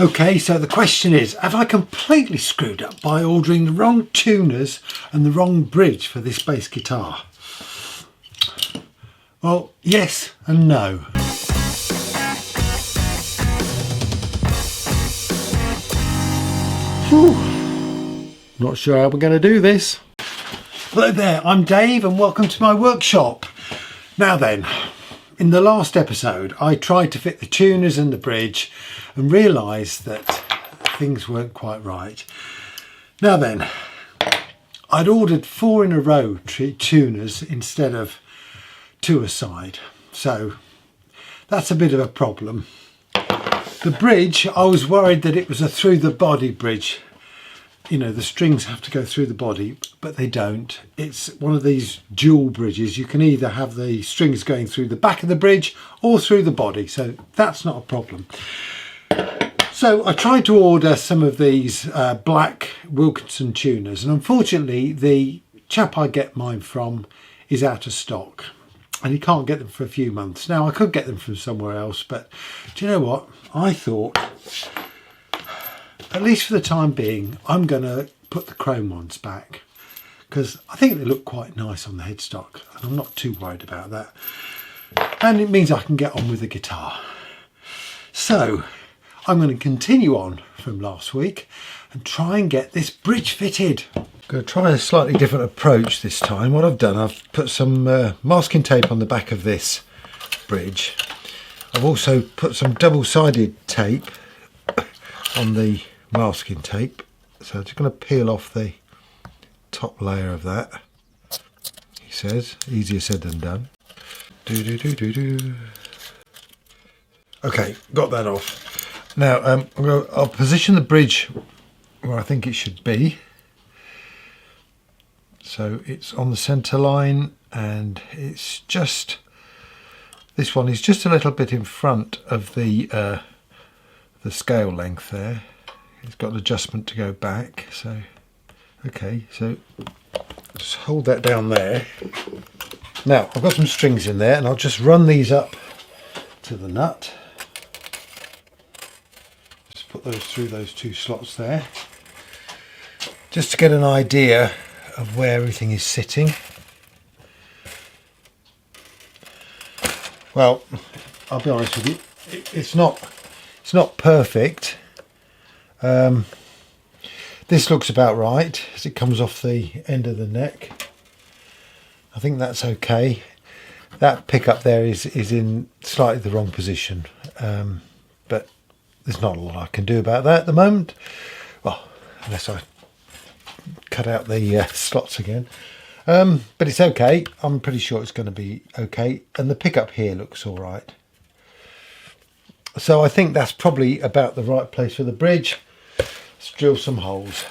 Okay, so the question is, have I completely screwed up by ordering the wrong tuners and the wrong bridge for this bass guitar? Well, yes and no. Whew. Not sure how we're going to do this. Hello there, I'm Dave and welcome to my workshop. Now then, in the last episode I tried to fit the tuners and the bridge and realised that things weren't quite right. Now then, I'd ordered 4 in a row tuners instead of 2 a side, so that's a bit of a problem. The bridge, I was worried that it was a through the body bridge. You know, the strings have to go through the body, but they don't. It's one of these dual bridges. You can either have the strings going through the back of the bridge or through the body, so that's not a problem. So I tried to order some of these black Wilkinson tuners, and unfortunately the chap I get mine from is out of stock and he can't get them for a few months. Now I could get them from somewhere else, but do you know what? I thought, at least for the time being, I'm going to put the chrome ones back because I think they look quite nice on the headstock and I'm not too worried about that. And it means I can get on with the guitar. So I'm going to continue on from last week and try and get this bridge fitted. I'm going to try a slightly different approach this time. What I've done, I've put some masking tape on the back of this bridge. I've also put some double-sided tape on the masking tape. So I'm just going to peel off the top layer of that. He says, easier said than done. Okay, got that off. Now I'll position the bridge where I think it should be. So it's on the centre line and it's just, this one is just a little bit in front of the scale length there. It's got an adjustment to go back. So okay, so just hold that down there. Now I've got some strings in there and I'll just run these up to the nut. Put those through those 2 slots there, just to get an idea of where everything is sitting. Well, I'll be honest with you, it's not perfect. This looks about right as it comes off the end of the neck. I think that's okay. That pickup there is in slightly the wrong position, but there's not a lot I can do about that at the moment. Well, unless I cut out the slots again. But it's okay. I'm pretty sure it's going to be okay. And the pickup here looks all right. So I think that's probably about the right place for the bridge. Let's drill some holes.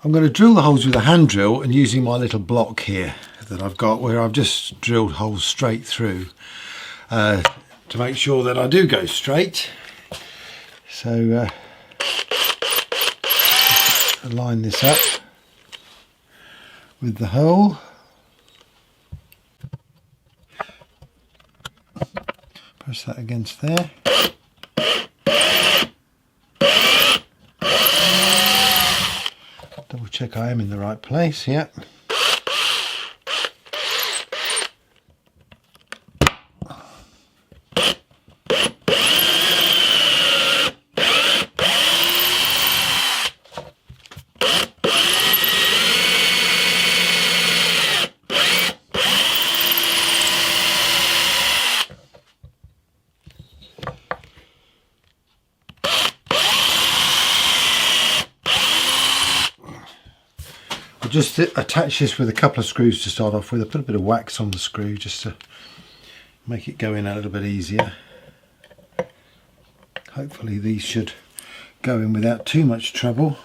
I'm going to drill the holes with a hand drill and using my little block here that I've got, where I've just drilled holes straight through to make sure that I do go straight. So line this up with the hole. Press that against there. Double check I am in the right place, yeah. Just attach this with a couple of screws to start off with. I put a bit of wax on the screw just to make it go in a little bit easier. Hopefully these should go in without too much trouble.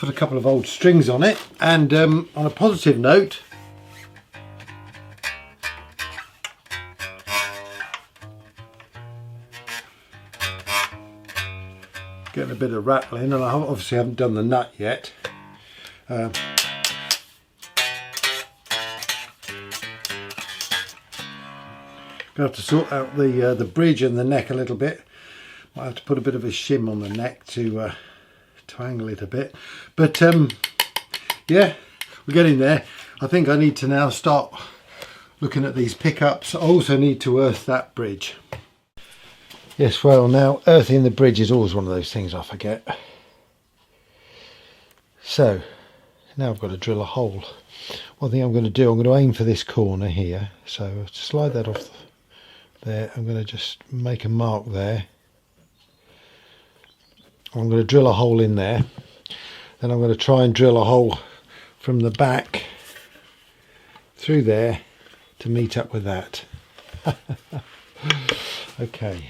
put a couple of old strings on it, and on a positive note, getting a bit of rattling, and I obviously haven't done the nut yet. Gonna have to sort out the bridge and the neck a little bit. Might have to put a bit of a shim on the neck to angle it a bit. But yeah, we're getting there. I think I need to now start looking at these pickups. I also need to earth that bridge. Yes, well, now earthing the bridge is always one of those things I forget. So now I've got to drill a hole. One thing I'm going to do, I'm going to aim for this corner here. So to slide that off there, I'm going to just make a mark there. I'm going to drill a hole in there. Then I'm going to try and drill a hole from the back through there to meet up with that. Okay.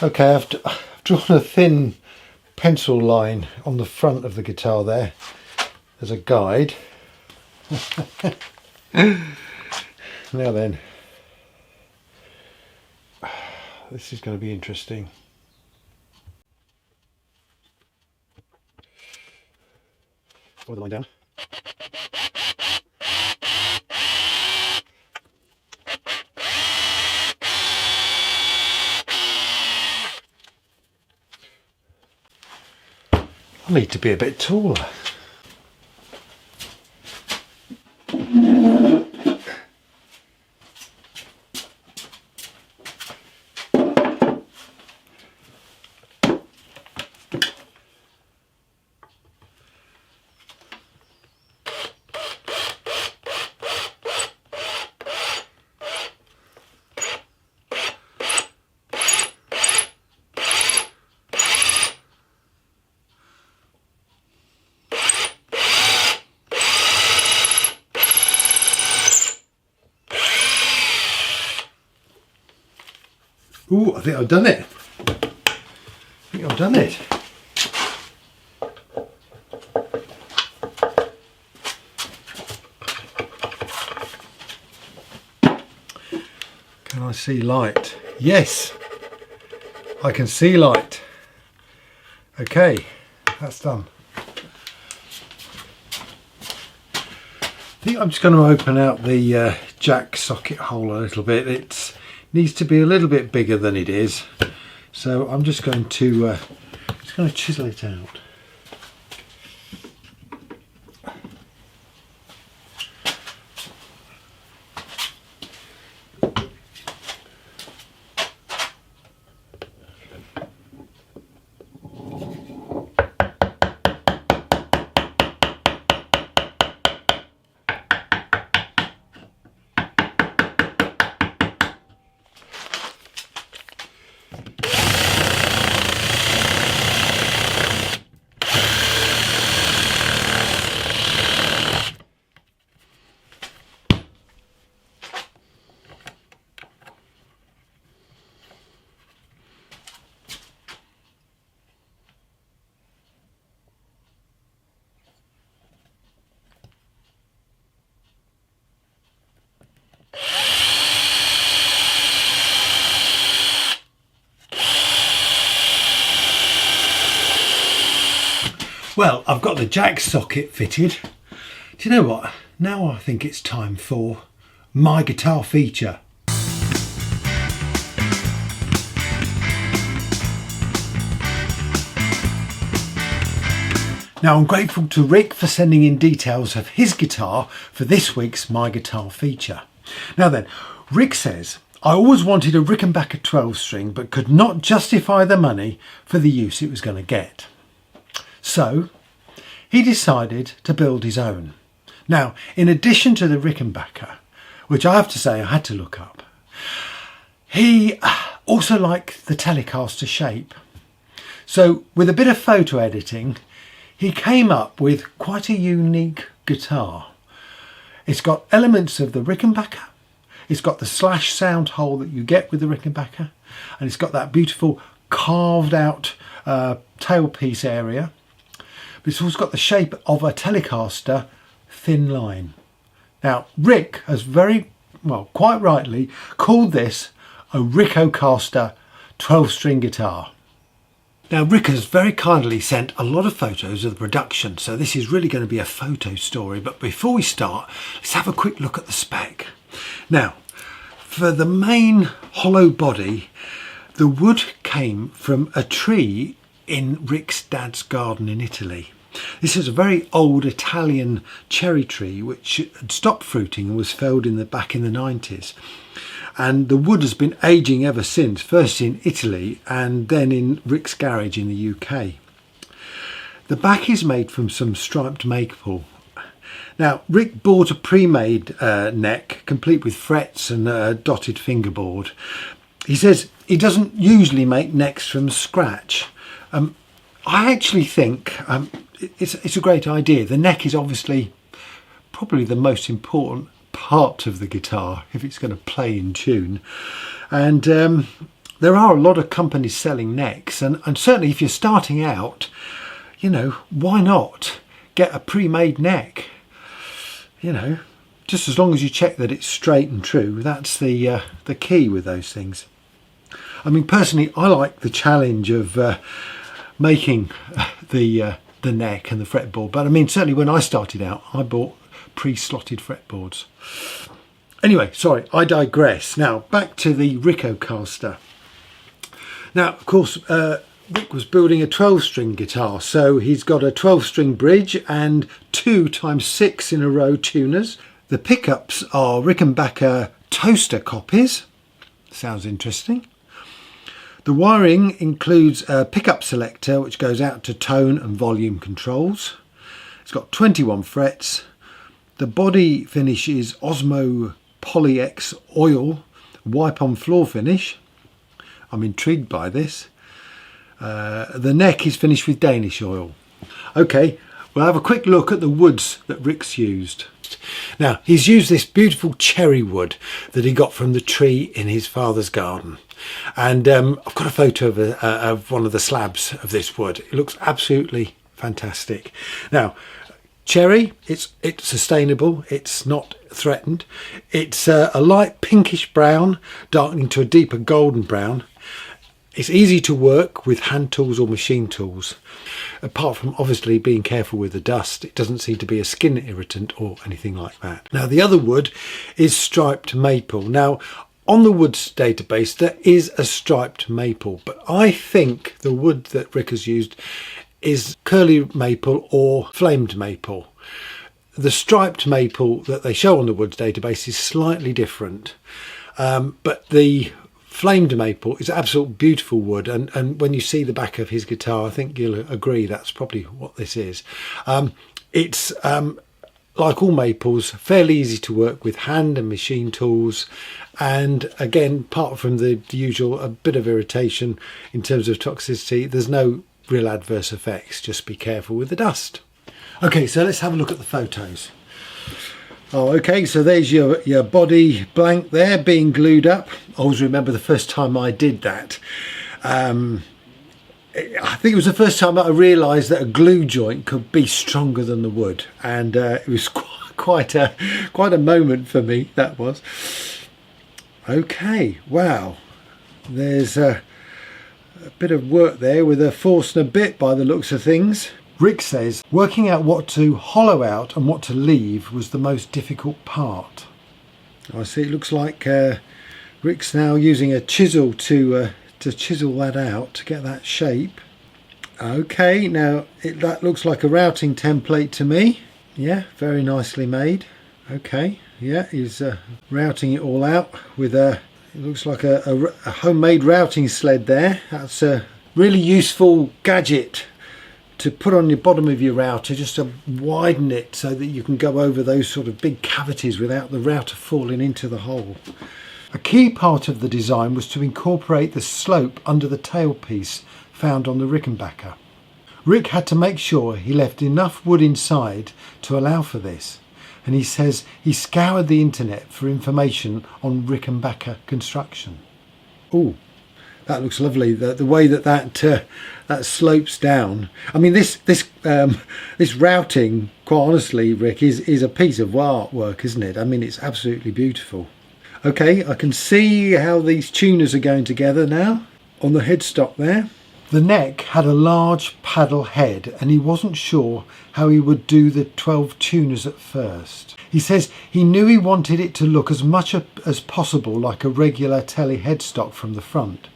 Okay, I've drawn a thin pencil line on the front of the guitar there as a guide. Now then, this is going to be interesting. Follow the line down. I need to be a bit taller. Ooh, I think I've done it. Can I see light? Yes, I can see light. Okay, that's done. I think I'm just going to open out the jack socket hole a little bit. It needs to be a little bit bigger than it is, so I'm just going to chisel it out. Well, I've got the jack socket fitted. Do you know what? Now I think it's time for my guitar feature. Now I'm grateful to Rick for sending in details of his guitar for this week's My Guitar feature. Now then, Rick says, I always wanted a Rickenbacker 12 string but could not justify the money for the use it was going to get. So he decided to build his own. Now, in addition to the Rickenbacker, which I have to say I had to look up, he also liked the Telecaster shape. So with a bit of photo editing, he came up with quite a unique guitar. It's got elements of the Rickenbacker, it's got the slash sound hole that you get with the Rickenbacker, and it's got that beautiful carved out tailpiece area, but it's also got the shape of a Telecaster thin line. Now Rick has quite rightly called this a Rickocaster 12-string guitar. Now Rick has very kindly sent a lot of photos of the production, so this is really going to be a photo story, but before we start, let's have a quick look at the spec. Now, for the main hollow body, the wood came from a tree in Rick's dad's garden in Italy. This is a very old Italian cherry tree which had stopped fruiting and was felled back in the 90s. And the wood has been aging ever since, first in Italy and then in Rick's garage in the UK. The back is made from some striped maple. Now, Rick bought a pre-made neck, complete with frets and a dotted fingerboard. He says he doesn't usually make necks from scratch. I actually think it's a great idea. The neck is obviously probably the most important part of the guitar if it's going to play in tune, and there are a lot of companies selling necks, and certainly if you're starting out, you know, why not get a pre-made neck? You know, just as long as you check that it's straight and true. That's the key with those things. I mean, personally, I like the challenge of making the neck and the fretboard, but I mean, certainly when I started out, I bought pre-slotted fretboards. Anyway, sorry, I digress. Now back to the Rickocaster. Now, of course, Rick was building a 12-string guitar, so he's got a 12-string bridge and 2 x 6 in a row tuners. The pickups are Rickenbacker toaster copies. Sounds interesting. The wiring includes a pickup selector which goes out to tone and volume controls. It's got 21 frets. The body finish is Osmo Poly-X oil wipe-on floor finish. I'm intrigued by this. The neck is finished with Danish oil. Okay, we'll have a quick look at the woods that Rick's used. Now, he's used this beautiful cherry wood that he got from the tree in his father's garden. And I've got a photo of one of the slabs of this wood. It looks absolutely fantastic. Now, cherry, it's sustainable, it's not threatened. It's a light pinkish brown, darkening to a deeper golden brown. It's easy to work with hand tools or machine tools. Apart from obviously being careful with the dust, it doesn't seem to be a skin irritant or anything like that. Now, the other wood is striped maple. Now, on the woods database, there is a striped maple, but I think the wood that Rick has used is curly maple or flamed maple. The striped maple that they show on the woods database is slightly different, but the flamed maple is absolute beautiful wood, and when you see the back of his guitar, I think you'll agree that's probably what this is. It's like all maples, fairly easy to work with hand and machine tools, and again, apart from the usual a bit of irritation in terms of toxicity, there's no real adverse effects. Just be careful with the dust. Okay, so let's have a look at the photos. Oh, okay, so there's your body blank there being glued up. I always remember the first time I did that. I think it was the first time that I realised that a glue joint could be stronger than the wood, and it was quite a moment for me, that was. Okay, wow, there's a bit of work there with a force and a bit by the looks of things. Rick says working out what to hollow out and what to leave was the most difficult part. I see, it looks like Rick's now using a chisel to chisel that out to get that shape. Okay, now that looks like a routing template to me. Yeah, very nicely made. Okay, yeah, he's routing it all out with it looks like a homemade routing sled there. That's a really useful gadget to put on the bottom of your router, just to widen it so that you can go over those sort of big cavities without the router falling into the hole. A key part of the design was to incorporate the slope under the tailpiece found on the Rickenbacker. Rick had to make sure he left enough wood inside to allow for this. And he says he scoured the internet for information on Rickenbacker construction. Oh, that looks lovely. The way that slopes down. I mean, this routing, quite honestly, Rick, is a piece of artwork, isn't it? I mean, it's absolutely beautiful. Okay, I can see how these tuners are going together now on the headstock there. The neck had a large paddle head and he wasn't sure how he would do the 12 tuners at first. He says he knew he wanted it to look as much as possible like a regular telly headstock from the front,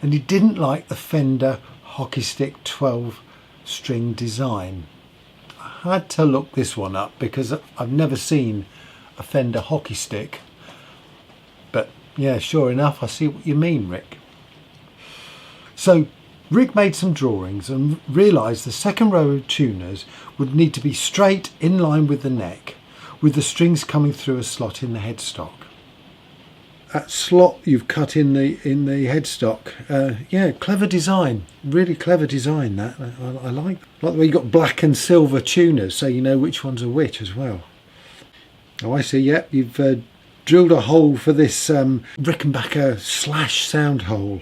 and he didn't like the Fender hockey stick 12 string design. I had to look this one up because I've never seen a Fender hockey stick, but yeah, sure enough, I see what you mean, Rick. So Rick made some drawings and realised the second row of tuners would need to be straight in line with the neck, with the strings coming through a slot in the headstock. That slot you've cut in the headstock, yeah, clever design, really clever design. That I like the way you got black and silver tuners, so you know which ones are which as well. Oh, I see. Yep, you've drilled a hole for this Rickenbacker slash sound hole.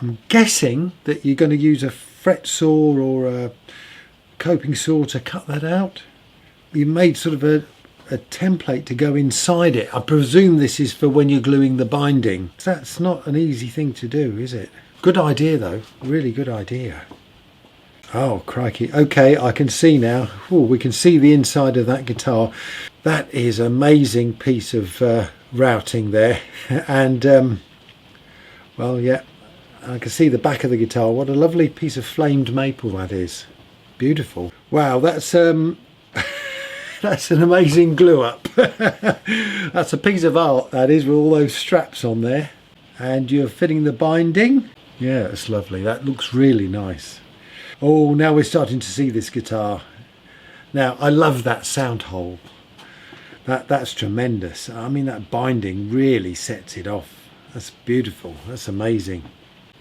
I'm guessing that you're going to use a fret saw or a coping saw to cut that out. You made sort of a template to go inside it. I presume this is for when you're gluing the binding. That's not an easy thing to do, is it? Good idea though, really good idea. Oh crikey, okay, I can see now. Ooh, we can see the inside of that guitar. That is an amazing piece of routing there. And well, yeah, I can see the back of the guitar. What a lovely piece of flamed maple that is. Beautiful. Wow, that's that's an amazing glue up. That's a piece of art, that is, with all those straps on there. And you're fitting the binding. Yeah, it's lovely. That looks really nice. Oh, now we're starting to see this guitar. Now, I love that sound hole. That's tremendous. I mean, that binding really sets it off. That's beautiful. That's amazing.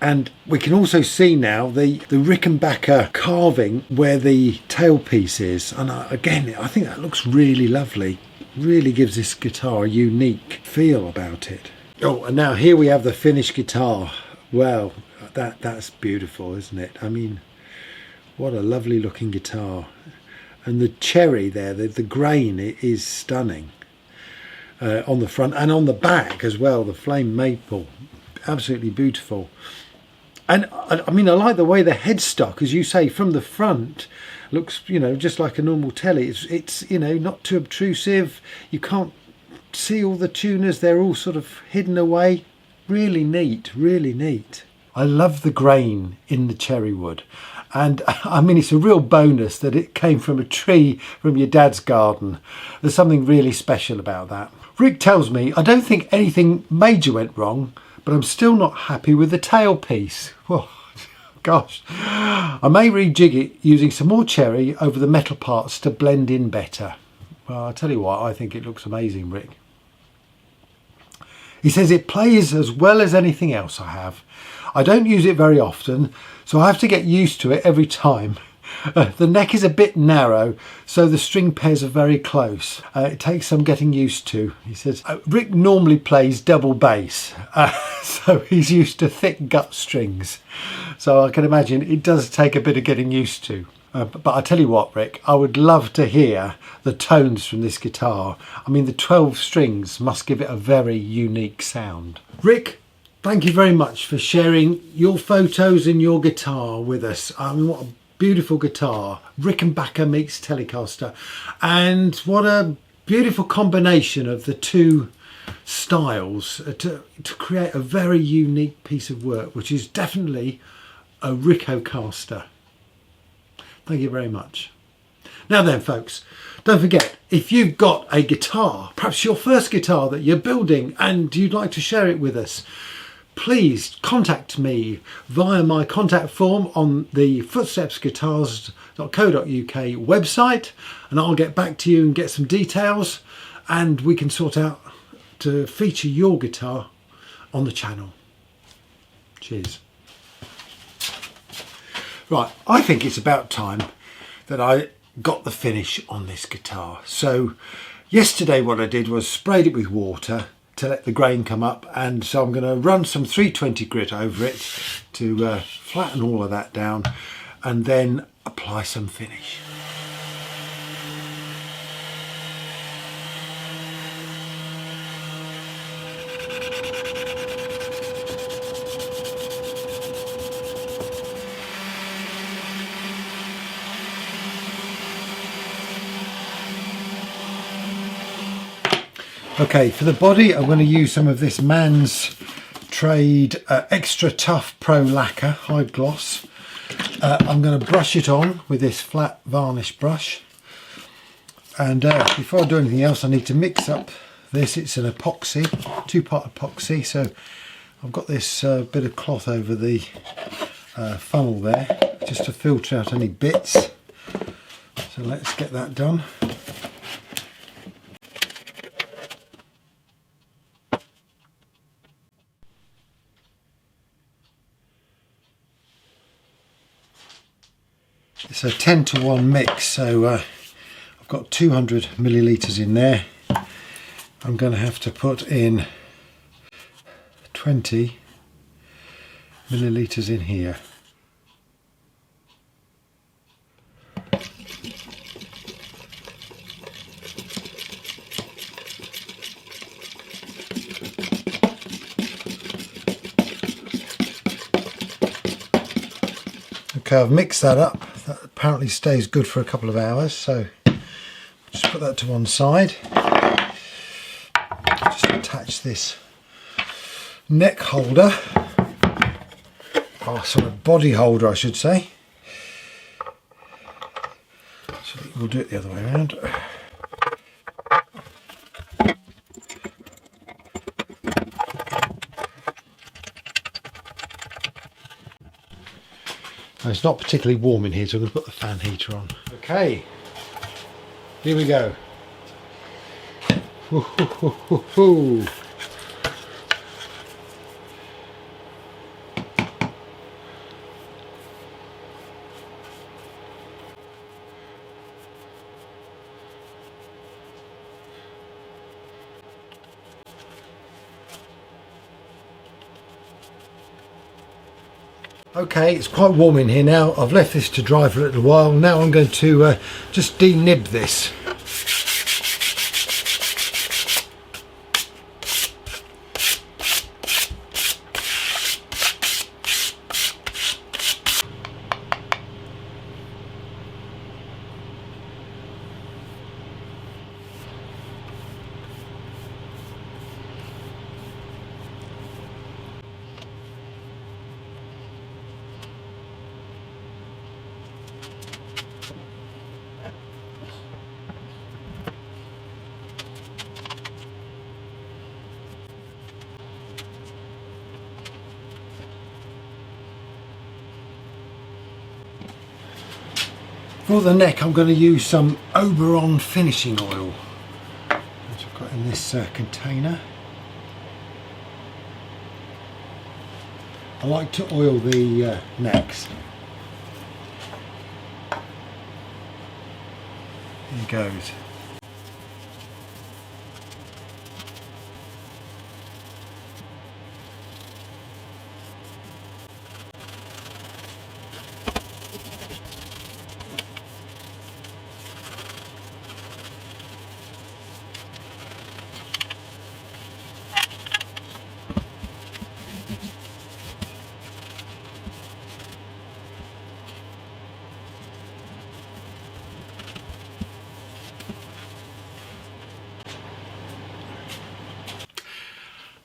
And we can also see now the Rickenbacker carving where the tailpiece is. And again, I think that looks really lovely. Really gives this guitar a unique feel about it. Oh, and now here we have the finished guitar. Well, that's beautiful, isn't it? I mean, what a lovely looking guitar. And the cherry there, the grain is stunning. On the front and on the back as well, the flame maple. Absolutely beautiful. And I mean, I like the way the headstock, as you say, from the front looks, you know, just like a normal telly. It's you know, not too obtrusive. You can't see all the tuners. They're all sort of hidden away. Really neat, really neat. I love the grain in the cherry wood. And I mean, it's a real bonus that it came from a tree from your dad's garden. There's something really special about that. Rick tells me, I don't think anything major went wrong, but I'm still not happy with the tailpiece. Well, gosh, I may rejig it using some more cherry over the metal parts to blend in better. Well, I'll tell you what, I think it looks amazing, Rick. He says it plays as well as anything else I have. I don't use it very often, so I have to get used to it every time. The neck is a bit narrow, so the string pairs are very close. It takes some getting used to. He says, Rick normally plays double bass, so he's used to thick gut strings. So I can imagine it does take a bit of getting used to. But I tell you what, Rick, I would love to hear the tones from this guitar. I mean, the 12 strings must give it a very unique sound. Rick, thank you very much for sharing your photos and your guitar with us. I mean, what a beautiful guitar. Rickenbacker meets Telecaster. And what a beautiful combination of the two styles to create a very unique piece of work, which is definitely a Rickocaster. Thank you very much. Now then, folks, don't forget, if you've got a guitar, perhaps your first guitar that you're building and you'd like to share it with us, please contact me via my contact form on the footstepsguitars.co.uk website, and I'll get back to you and get some details, and we can sort out to feature your guitar on the channel. Cheers. Right, I think it's about time that I got the finish on this guitar. So yesterday what I did was sprayed it with water to let the grain come up, and so I'm going to run some 320 grit over it to flatten all of that down and then apply some finish. Okay, for the body I'm going to use some of this Man's Trade Extra Tough Pro Lacquer High Gloss. I'm going to brush it on with this flat varnish brush, and before I do anything else I need to mix up this. It's an epoxy, 2-part epoxy, so I've got this bit of cloth over the funnel there just to filter out any bits, so let's get that done. It's a 10-to-1 mix, so I've got 200 millilitres in there. I'm going to have to put in 20 millilitres in here. Okay, I've mixed that up. That apparently stays good for a couple of hours, so just put that to one side. Just attach this neck holder, or sort of body holder I should say. So we'll do it the other way around. It's not particularly warm in here, so I'm going to put the fan heater on. Okay, here we go. Hoo, hoo, hoo, hoo, hoo. Okay, it's quite warm in here now. I've left this to dry for a little while. Now I'm going to just denib this. For the neck I'm going to use some Oberon finishing oil, which I've got in this container. I like to oil the necks. Here goes.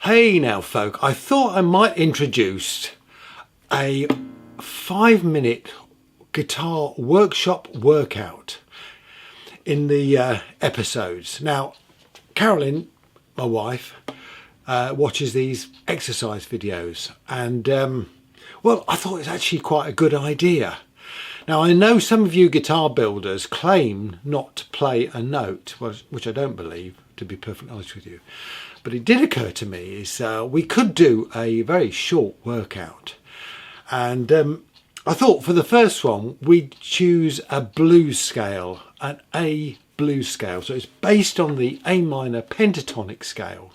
Hey now folk, I thought I might introduce a 5-minute guitar workshop workout in the episodes. Now Carolyn, my wife, watches these exercise videos, and well, I thought it's actually quite a good idea. Now I know some of you guitar builders claim not to play a note, which I don't believe, to be perfectly honest with you. But it did occur to me is we could do a very short workout, and I thought for the first one we'd choose a blues scale, an A blues scale. So it's based on the A minor pentatonic scale.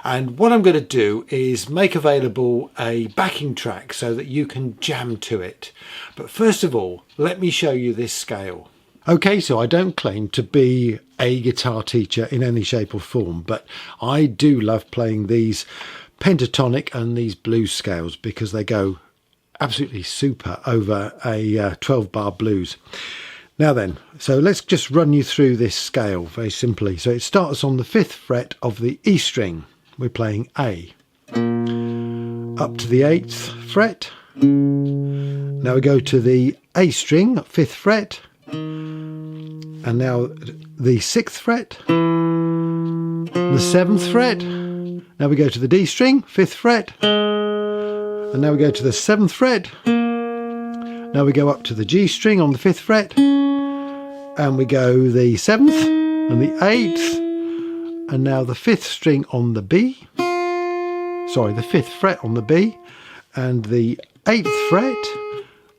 And what I'm going to do is make available a backing track so that you can jam to it. But first of all, let me show you this scale. Okay, so I don't claim to be a guitar teacher in any shape or form, but I do love playing these pentatonic and these blues scales because they go absolutely super over a 12 bar blues. Now then, so let's just run you through this scale very simply. So it starts on the 5th fret of the E string. We're playing A. Up to the 8th fret. Now we go to the A string, 5th fret. And now the 6th fret. The 7th fret. Now we go to the D string, 5th fret. And now we go to the 7th fret. Now we go up to the G string on the 5th fret. And we go the 7th and the 8th. And now the 5th string on the B. Sorry, the 5th fret on the B. And the 8th fret.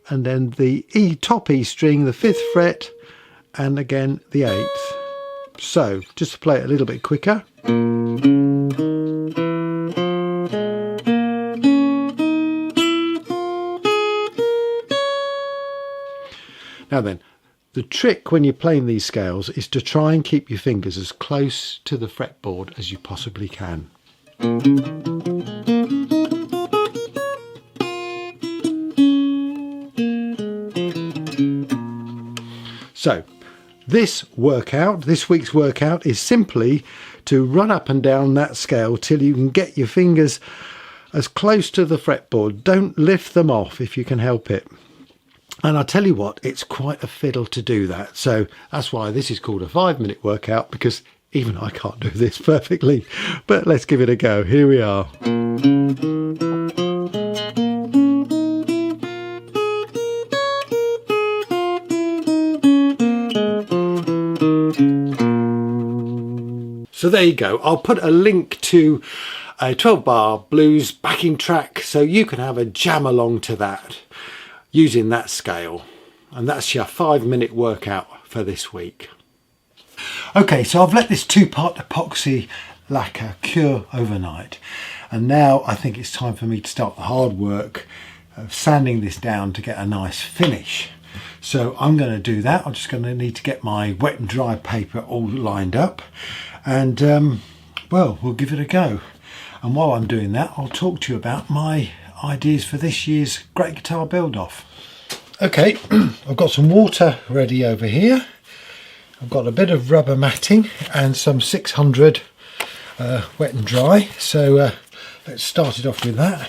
And then the E top E string, the 5th fret. And again the 8th. So, just to play it a little bit quicker. Now then, the trick when you're playing these scales is to try and keep your fingers as close to the fretboard as you possibly can. So, this week's workout is simply to run up and down that scale till you can get your fingers as close to the fretboard. Don't lift them off if you can help it. And I tell you what, it's quite a fiddle to do that. So that's why this is called a 5-minute workout, because even I can't do this perfectly. But let's give it a go. Here we are. So there you go. I'll put a link to a 12-bar blues backing track so you can have a jam along to that using that scale. And that's your 5-minute workout for this week. Okay, so I've let this 2-part epoxy lacquer cure overnight, and now I think it's time for me to start the hard work of sanding this down to get a nice finish. So I'm going to do that. I'm just going to need to get my wet and dry paper all lined up, and well, we'll give it a go. And while I'm doing that, I'll talk to you about my ideas for this year's Great Guitar Build-Off. Okay, I've got some water ready over here. I've got a bit of rubber matting and some 600 wet and dry. So let's start it off with that.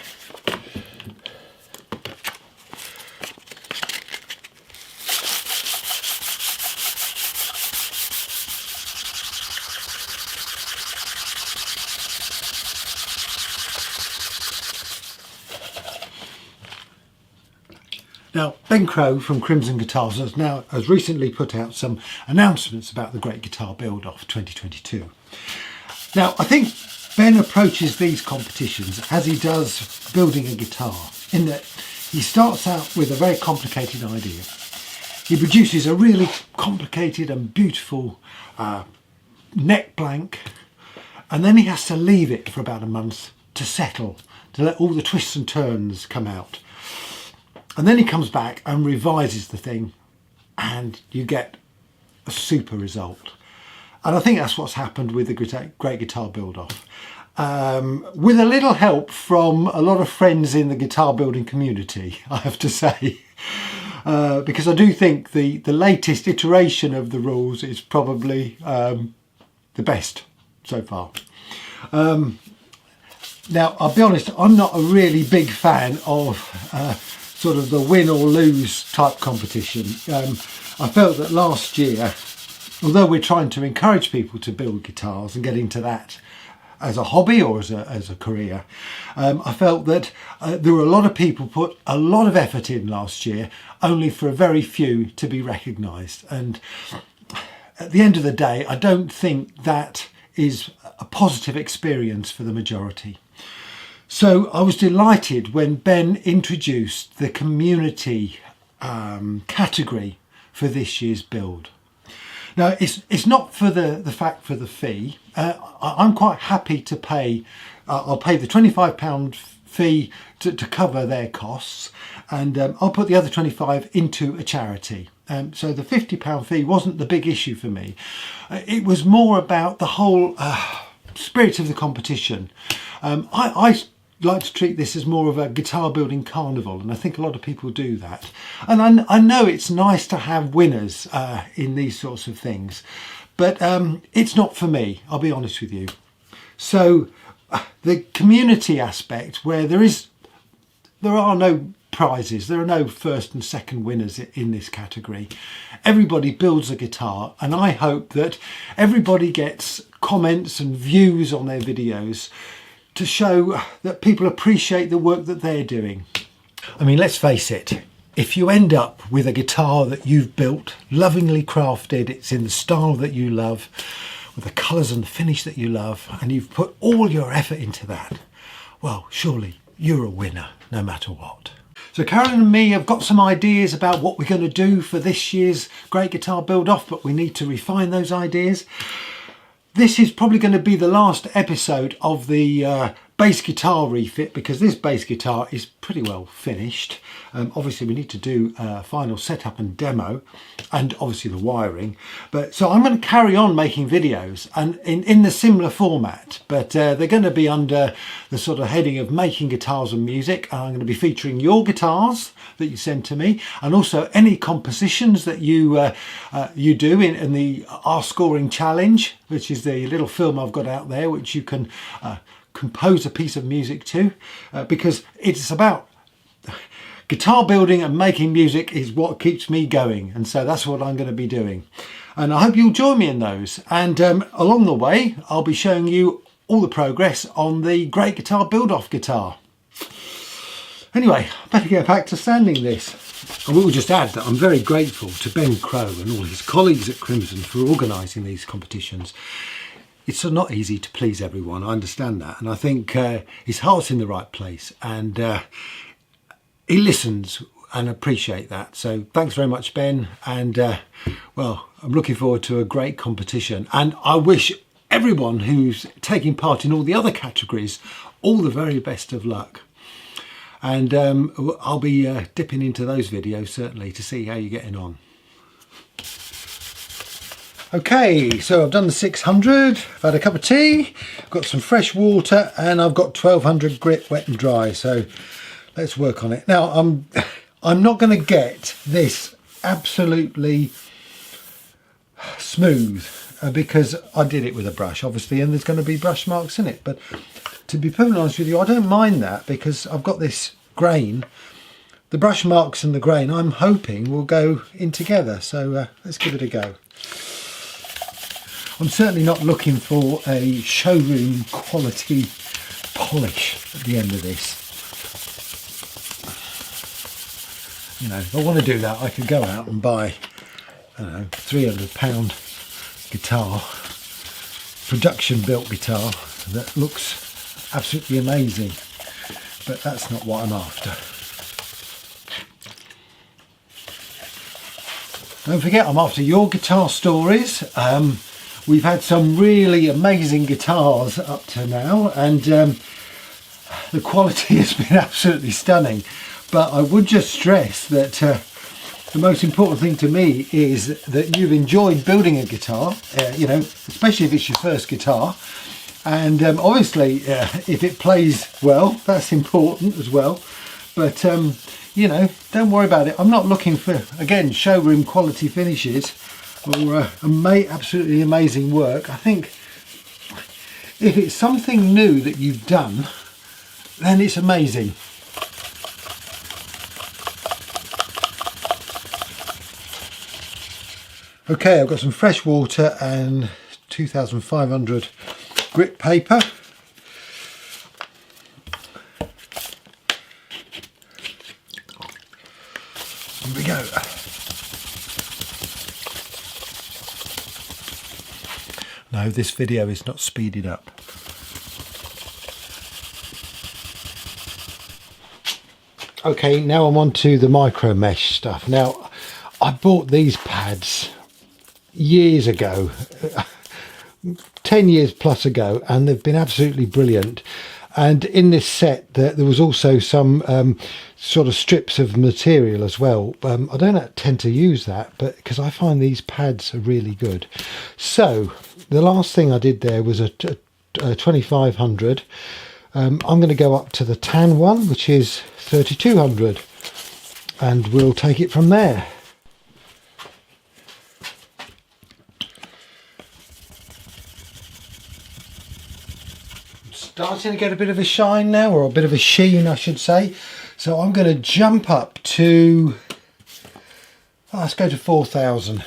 Now, Ben Crow from Crimson Guitars has recently put out some announcements about the Great Guitar Build-Off 2022. Now, I think Ben approaches these competitions as he does building a guitar, in that he starts out with a very complicated idea. He produces a really complicated and beautiful neck blank, and then he has to leave it for about a month to settle, to let all the twists and turns come out. And then he comes back and revises the thing, and you get a super result. And I think that's what's happened with the Great Guitar Build-Off. With a little help from a lot of friends in the guitar building community, I have to say. Because I do think the latest iteration of the rules is probably the best so far. Now, I'll be honest, I'm not a really big fan of sort of the win or lose type competition. I felt that last year, although we're trying to encourage people to build guitars and get into that as a hobby or as a career, I felt that there were a lot of people put a lot of effort in last year, only for a very few to be recognised. And at the end of the day, I don't think that is a positive experience for the majority. So I was delighted when Ben introduced the community category for this year's build. Now it's not for the fact for the fee. I'm quite happy to pay. I'll pay the £25 fee to cover their costs, and I'll put the other 25 into a charity. So the £50 fee wasn't the big issue for me. It was more about the whole spirit of the competition. I like to treat this as more of a guitar building carnival, and I think a lot of people do that. And I know it's nice to have winners in these sorts of things, but it's not for me, I'll be honest with you. So the community aspect, where there are no prizes, there are no first and second winners in this category. Everybody builds a guitar, and I hope that everybody gets comments and views on their videos to show that people appreciate the work that they're doing. I mean, let's face it, if you end up with a guitar that you've built, lovingly crafted, it's in the style that you love, with the colours and the finish that you love, and you've put all your effort into that, well, surely you're a winner, no matter what. So Carolyn and me have got some ideas about what we're going to do for this year's Great Guitar Build Off, but we need to refine those ideas. This is probably going to be the last episode of the bass guitar refit, because this bass guitar is pretty well finished. Obviously we need to do a final setup and demo, and obviously the wiring. But so I'm going to carry on making videos and in the similar format, but they're going to be under the sort of heading of making guitars and music. I'm going to be featuring your guitars that you send to me, and also any compositions that you do in the R Scoring Challenge, which is the little film I've got out there, which you can compose a piece of music to, because it's about guitar building and making music is what keeps me going, and so that's what I'm going to be doing, and I hope you'll join me in those. And along the way I'll be showing you all the progress on the Great Guitar Build Off guitar. Anyway, I better get back to sanding this. I will just add that I'm very grateful to Ben Crow and all his colleagues at Crimson for organising these competitions. It's not easy to please everyone, I understand that, and I think his heart's in the right place, and he listens and appreciate that. So thanks very much, Ben, and well, I'm looking forward to a great competition, and I wish everyone who's taking part in all the other categories all the very best of luck. And I'll be dipping into those videos certainly to see how you're getting on. Okay, so I've done the 600, I've had a cup of tea, got some fresh water, and I've got 1200 grit wet and dry, so let's work on it. Now I'm not going to get this absolutely smooth because I did it with a brush obviously, and there's going to be brush marks in it, but to be perfectly honest with you, I don't mind that because I've got this grain. The brush marks and the grain I'm hoping will go in together, so let's give it a go. I'm certainly not looking for a showroom quality polish at the end of this. You know, if I want to do that, I could go out and buy, I don't know, £300 guitar, production built guitar that looks absolutely amazing, but that's not what I'm after. Don't forget, I'm after your guitar stories. We've had some really amazing guitars up to now, and the quality has been absolutely stunning. But I would just stress that the most important thing to me is that you've enjoyed building a guitar, you know, especially if it's your first guitar. And obviously, if it plays well, that's important as well. But, you know, don't worry about it. I'm not looking for, again, showroom quality finishes or absolutely amazing work. I think if it's something new that you've done, then it's amazing. Okay, I've got some fresh water and 2500 grit paper. Here we go. No, this video is not speeded up. Okay, now I'm on to the micro mesh stuff. Now, I bought these pads years ago, 10 years plus ago, and they've been absolutely brilliant. And in this set there was also some sort of strips of material as well. I don't tend to use that, but because I find these pads are really good. So the last thing I did there was a 2500. I'm going to go up to the tan one, which is 3200, and we'll take it from there. Starting to get a bit of a shine now, or a bit of a sheen I should say. So I'm going to jump up to, let's go to 4000.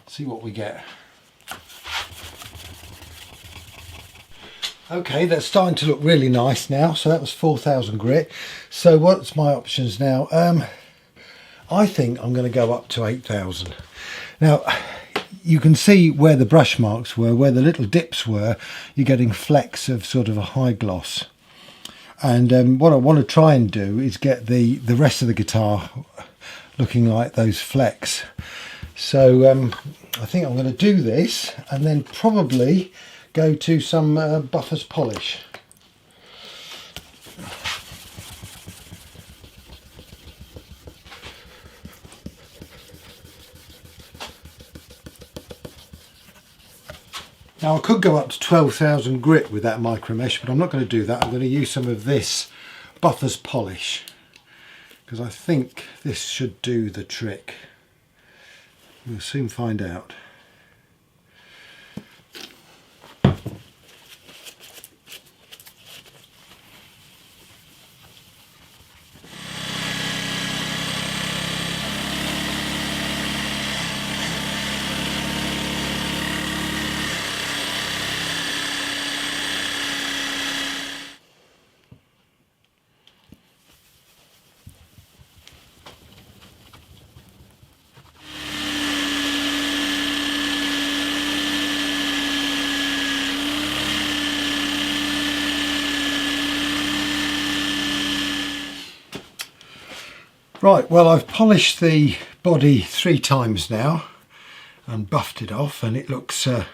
See what we get. Okay, that's starting to look really nice now. So that was 4000 grit. So what's my options now? I think I'm going to go up to 8000. Now, you can see where the brush marks were, where the little dips were. You're getting flecks of sort of a high gloss. And what I want to try and do is get the rest of the guitar looking like those flecks. So I think I'm going to do this and then probably go to some Buffer's polish. Now I could go up to 12,000 grit with that micro mesh, but I'm not going to do that. I'm going to use some of this Buffer's polish because I think this should do the trick. We'll soon find out. Right, well, I've polished the body 3 times now and buffed it off, and it looks well,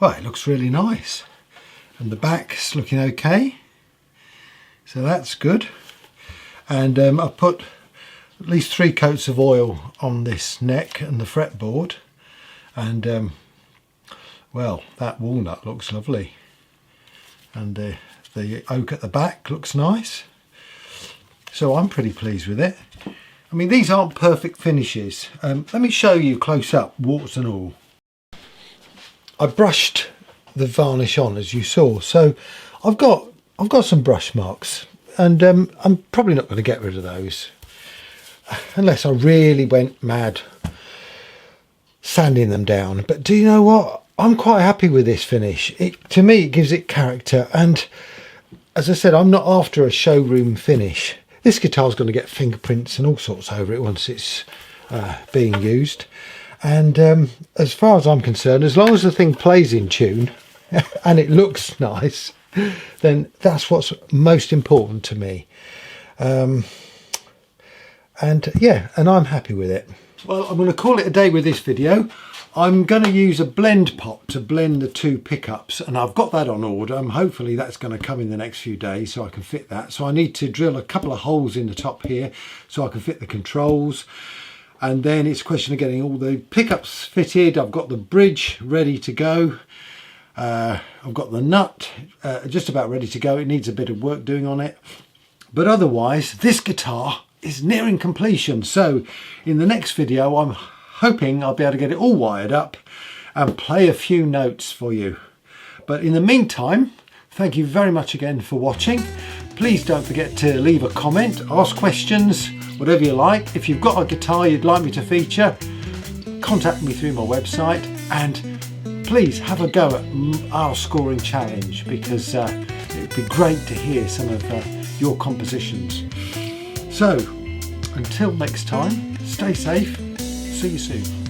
it looks really nice, and the back's looking okay, so that's good. And I've put at least 3 coats of oil on this neck and the fretboard, and well, that walnut looks lovely, and the oak at the back looks nice. So I'm pretty pleased with it. I mean, these aren't perfect finishes. Let me show you close up, warts and all. I brushed the varnish on, as you saw, so I've got some brush marks, and I'm probably not going to get rid of those unless I really went mad sanding them down. But do you know what? I'm quite happy with this finish. To me, it gives it character, and as I said, I'm not after a showroom finish. This guitar's going to get fingerprints and all sorts over it once it's being used. And as far as I'm concerned, as long as the thing plays in tune and it looks nice, then that's what's most important to me. And yeah, and I'm happy with it. Well, I'm going to call it a day with this video. I'm going to use a blend pot to blend the 2 pickups, and I've got that on order. Hopefully that's going to come in the next few days so I can fit that. So I need to drill a couple of holes in the top here so I can fit the controls, and then it's a question of getting all the pickups fitted. I've got the bridge ready to go. I've got the nut just about ready to go. It needs a bit of work doing on it, but otherwise this guitar is nearing completion. So in the next video I'm hoping I'll be able to get it all wired up and play a few notes for you. But in the meantime, thank you very much again for watching. Please don't forget to leave a comment, ask questions, whatever you like. If you've got a guitar you'd like me to feature, contact me through my website, and please have a go at our scoring challenge, because it'd be great to hear some of your compositions. So until next time, stay safe. See you soon.